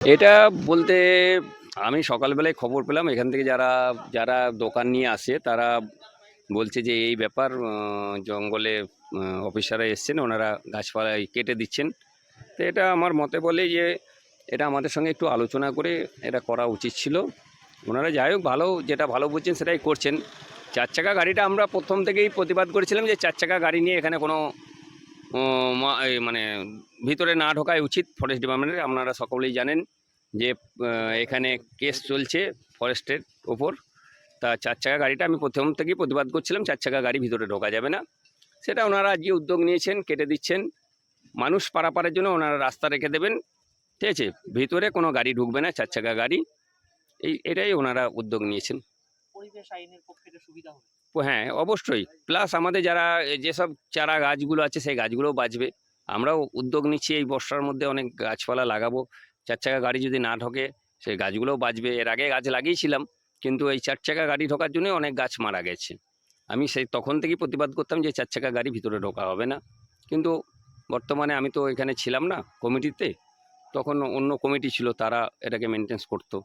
এটা বলতে আমি সকালবেলায় খবর পেলাম এখান থেকে যারা যারা দোকান নিয়ে আসে তারা বলছে যে এই ব্যাপার জঙ্গলে অফিসাররা এসছেন, ওনারা গাছপালা কেটে দিচ্ছেন। তো এটা আমার মতে বলে যে এটা আমাদের সঙ্গে একটু আলোচনা করে এটা করা উচিত ছিল। ওনারা যাই হোক ভালো, যেটা ভালো বুঝছেন সেটাই করছেন। চার চাকা গাড়িটা আমরা প্রথম থেকেই প্রতিবাদ করেছিলাম যে চার চাকা গাড়ি নিয়ে এখানে কোনো মানে ভিতরে না ঢোকাই উচিত ফরেস্ট ডিপার্টমেন্টের। আপনারা সকলেই জানেন যে এখানে কেস চলছে ফরেস্টের ওপর। তা চার চাকা গাড়িটা আমি প্রথম থেকেই প্রতিবাদ করছিলাম, চার চাকা গাড়ি ভিতরে ঢোকা যাবে না। সেটা ওনারা আজকে উদ্যোগ নিয়েছেন, কেটে দিচ্ছেন। মানুষ পারাপারের জন্য ওনারা রাস্তা রেখে দেবেন, ঠিক আছে? ভিতরে কোনো গাড়ি ঢুকবে না, চার চাকা গাড়ি। এটাই ওনারা উদ্যোগ নিয়েছেন। পরিবেশ আইনের পক্ষে এটা সুবিধা হবে। হ্যাঁ, অবশ্যই। প্লাস আমাদের যারা যেসব চারা গাছগুলো আছে সেই গাছগুলোও বাঁচবে। আমরাও উদ্যোগ নিচ্ছি এই বর্ষার মধ্যে অনেক গাছপালা লাগাবো। চার চাকা গাড়ি যদি না ঢোকে সেই গাছগুলোও বাঁচবে। এর আগে গাছ লাগিয়েছিলাম, কিন্তু এই চার চাকা গাড়ি ঢোকার জন্য অনেক গাছ মারা গেছে। আমি সেই তখন থেকেই প্রতিবাদ করতাম যে চার চাকা গাড়ি ভিতরে ঢোকা হবে না। কিন্তু বর্তমানে আমি তো এখানে ছিলাম না কমিটিতে, তখন অন্য কমিটি ছিল, তারা এটাকে মেনটেন্স করতো।